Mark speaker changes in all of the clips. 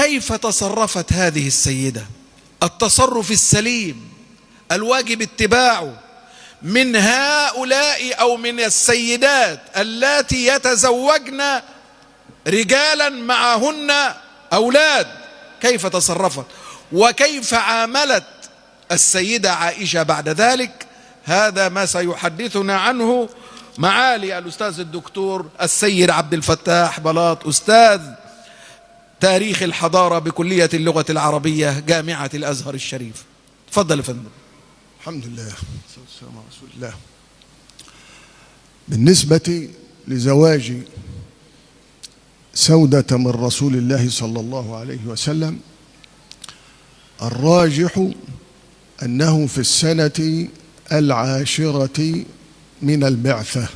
Speaker 1: كيف تصرفت هذه السيدة التصرف السليم الواجب اتباعه من هؤلاء أو من السيدات اللاتي يتزوجن رجالا معهن أولاد؟ كيف تصرفت وكيف عاملت السيدة عائشة بعد ذلك؟ هذا ما سيحدثنا عنه معالي الأستاذ الدكتور السيد عبد الفتاح بلاط، أستاذ تاريخ الحضارة بكلية اللغة العربية جامعة الأزهر الشريف. تفضل يا فندم.
Speaker 2: الحمد لله والسلام على رسول الله. بالنسبة لزواج سودة من رسول الله صلى الله عليه وسلم، الراجح أنه في السنة 10 من البعثة.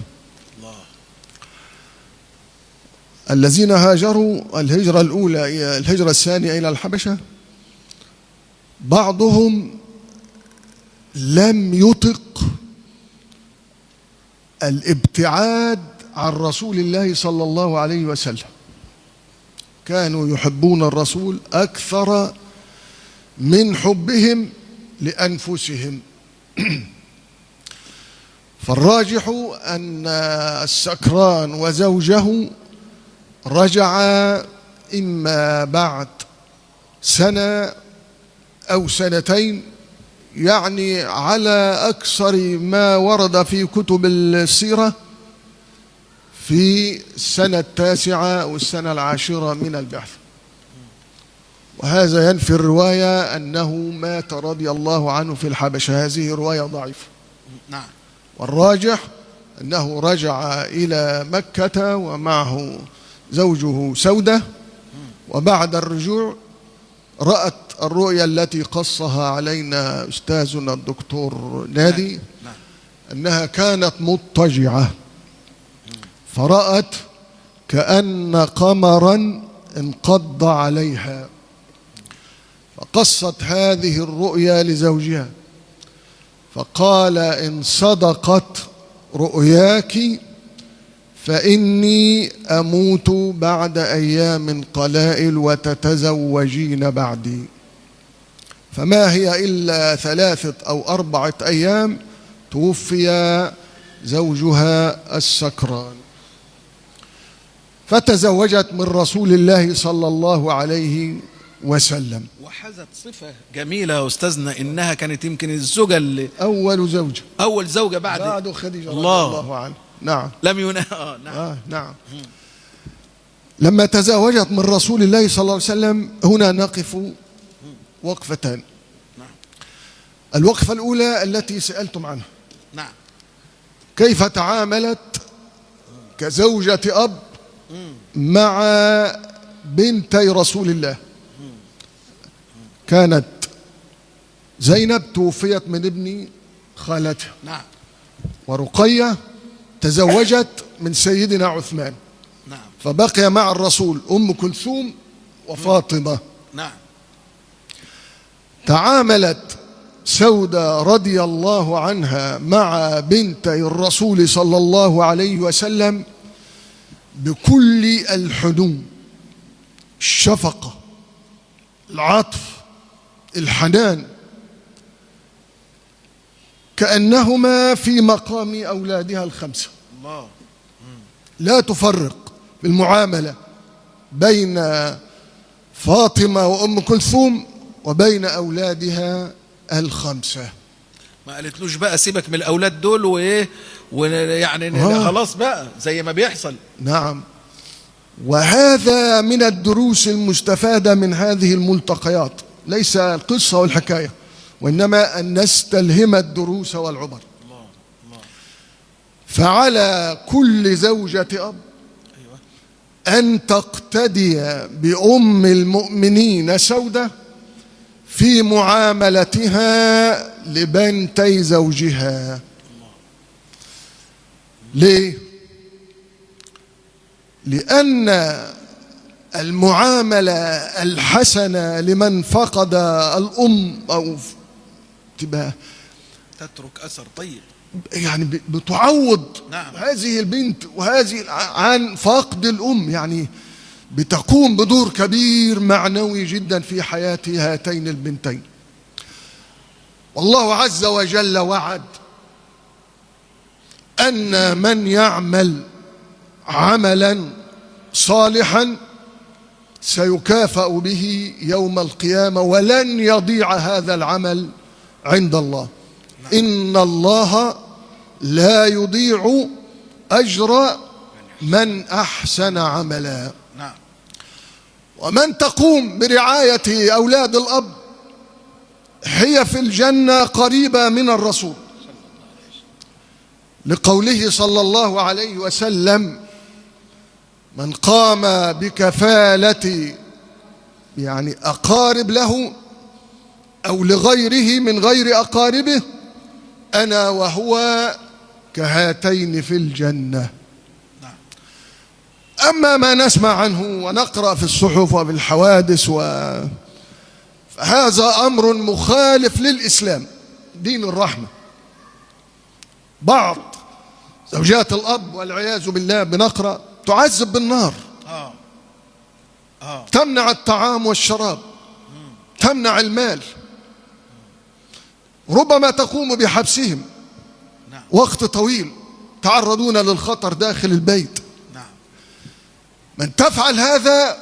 Speaker 2: الذين هاجروا الهجرة الأولى الهجرة الثانية إلى الحبشة بعضهم لم يطق الابتعاد عن رسول الله صلى الله عليه وسلم، كانوا يحبون الرسول أكثر من حبهم لأنفسهم. فالراجح أن السكران وزوجه رجعا إما بعد سنة أو سنتين، يعني على أكثر ما ورد في كتب السيرة في السنة 9 أو السنة 10 من البعث. وهذا ينفي الرواية أنه مات رضي الله عنه في الحبشة، هذه رواية ضعيفة.
Speaker 1: نعم.
Speaker 2: والراجح أنه رجع إلى مكة ومعه زوجه سودة، وبعد الرجوع رأت الرؤيا التي قصها علينا أستاذنا الدكتور نادي أنها كانت مضطجعة، فرأت كأن قمرا انقض عليها، فقصت هذه الرؤيا لزوجها فقال: إن صدقت رؤياك فإني أموت بعد أيام قلائل وتتزوجين بعدي. فما هي إلا 3 أو 4 أيام توفي زوجها السكران، فتزوجت من رسول الله صلى الله عليه وسلم.
Speaker 1: وحزت صفة جميلة يا أستاذنا، إنها كانت يمكن الزوجة اللي أول زوجة بعد
Speaker 2: خديجة رضي الله عنها. نعم.
Speaker 1: نعم.
Speaker 2: لما تزوجت من رسول الله صلى الله عليه وسلم، هنا نقف وقفتان.
Speaker 1: نعم.
Speaker 2: الوقفة الأولى التي سألتم عنها.
Speaker 1: نعم.
Speaker 2: كيف تعاملت كزوجة أب مع بنتي رسول الله؟ كانت زينب توفيت من ابن خالتها.
Speaker 1: نعم.
Speaker 2: ورقية تزوجت من سيدنا عثمان.
Speaker 1: نعم.
Speaker 2: فبقي مع الرسول أم كلثوم وفاطمة.
Speaker 1: نعم.
Speaker 2: تعاملت سودة رضي الله عنها مع بنتي الرسول صلى الله عليه وسلم بكل الحنو، الشفقة، العطف، الحنان، كأنهما في مقام أولادها ال5.
Speaker 1: الله.
Speaker 2: لا تفرق في المعاملة بين فاطمة وأم كلثوم وبين أولادها ال5.
Speaker 1: ما قالتلوش بقى سيبك من الأولاد دول ويعني خلاص بقى زي ما بيحصل.
Speaker 2: نعم. وهذا من الدروس المستفادة من هذه الملتقيات، ليس القصة والحكاية، وإنما أن نستلهم الدروس والعبر. فعلى كل زوجة أب أن تقتدي بأم المؤمنين سودة في معاملتها لبنتي زوجها. ليه؟ لأن المعاملة الحسنة لمن فقد الأم أو تبقى
Speaker 1: تترك أثر طيب،
Speaker 2: يعني بتعوض.
Speaker 1: نعم.
Speaker 2: هذه البنت وهذه عن فقد الأم، يعني بتقوم بدور كبير معنوي جدا في حياة هاتين البنتين. والله عز وجل وعد أن من يعمل عملا صالحا سيكافأ به يوم القيامة، ولن يضيع هذا العمل عند الله. إن الله لا يضيع أجر من أحسن عملا. ومن تقوم برعاية أولاد الأب هي في الجنة قريبة من الرسول، لقوله صلى الله عليه وسلم: من قام بكفالة يعني أقارب له أو لغيره من غير أقاربه أنا وهو كهاتين في الجنة. أما ما نسمع عنه ونقرأ في الصحف وفي الحوادث فهذا أمر مخالف للإسلام دين الرحمة. بعض زوجات الأب والعياذ بالله بنقرأ تعذب بالنار، تمنع الطعام والشراب، تمنع المال، ربما تقوم بحبسهم وقت طويل، تعرضون للخطر داخل البيت. من تفعل هذا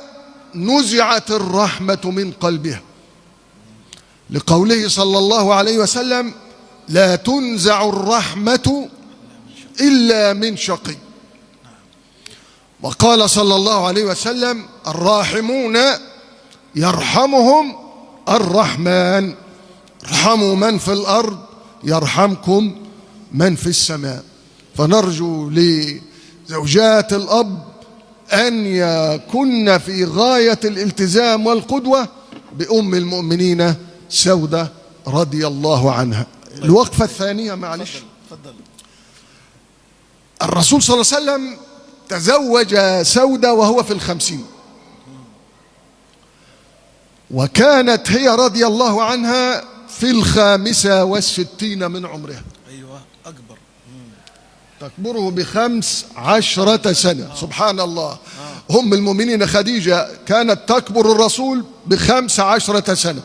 Speaker 2: نزعت الرحمة من قلبها، لقوله صلى الله عليه وسلم: لا تنزع الرحمة إلا من شقي. وقال صلى الله عليه وسلم: الراحمون يرحمهم الرحمن، ارحموا من في الأرض يرحمكم من في السماء. فنرجو لزوجات الأب أن يكن في غاية الالتزام والقدوة بأم المؤمنين سودة رضي الله عنها. الوقفة الثانية معلش. الرسول صلى الله عليه وسلم تزوج سودة وهو في 50، وكانت هي رضي الله عنها في 65 من عمرها.
Speaker 1: أيوة أكبر،
Speaker 2: تكبره ب15 سنة. سبحان الله. أم المؤمنين خديجة كانت تكبر الرسول ب15 سنة،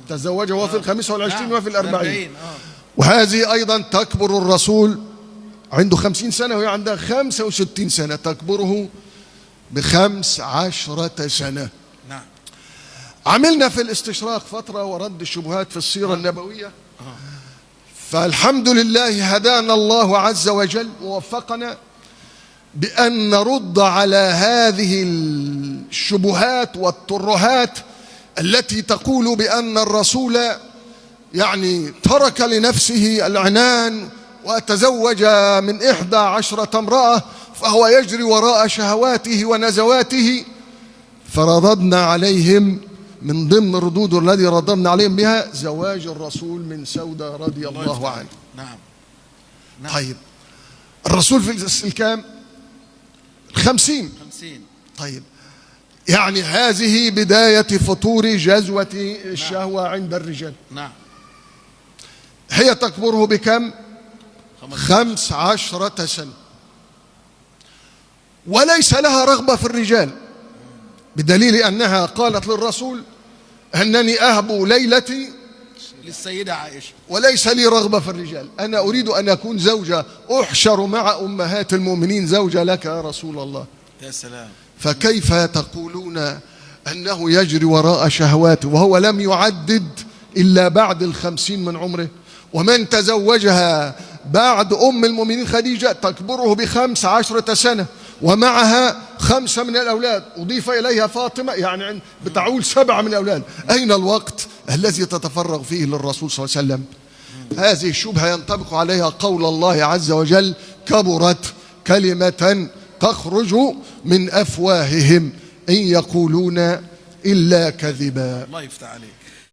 Speaker 2: تزوجه وهو في 25 وفي 40. وهذه أيضا تكبر الرسول عنده 50 سنة وهي عندها 65 سنة، تكبره ب15 سنة. عملنا في الاستشراق فترة ورد الشبهات في السيرة النبوية، فالحمد لله هدانا الله عز وجل ووفقنا بأن نرد على هذه الشبهات والترهات التي تقول بأن الرسول يعني ترك لنفسه العنان وتزوج من 11 امرأة فهو يجري وراء شهواته ونزواته. فرددنا عليهم من ضمن الردود الذي رددنا عليهم بها زواج الرسول من سودة رضي الله عنه.
Speaker 1: نعم.
Speaker 2: طيب الرسول في الكام؟ 50. طيب يعني هذه بداية فطور جزوة الشهوة عند الرجال.
Speaker 1: نعم.
Speaker 2: هي تكبره بكم؟ 15 سنة، وليس لها رغبة في الرجال، بدليل أنها قالت للرسول: أنني أهب ليلتي
Speaker 1: للسيدة عائشة
Speaker 2: وليس لي رغبة في الرجال، أنا أريد أن أكون زوجة أحشر مع أمهات المؤمنين زوجة لك يا رسول الله.
Speaker 1: يا سلام.
Speaker 2: فكيف تقولون أنه يجري وراء شهواته وهو لم يعدد إلا بعد 50 من عمره؟ ومن تزوجها بعد أم المؤمنين خديجة تكبره ب15 سنة ومعها 5 من الأولاد، أضيف إليها فاطمة، يعني بتعول 7 من الأولاد. أين الوقت الذي تتفرغ فيه للرسول صلى الله عليه وسلم؟ هذه الشبهة ينطبق عليها قول الله عز وجل: كبرت كلمة تخرج من أفواههم إن يقولون إلا كذبا.
Speaker 1: الله يفتح عليك.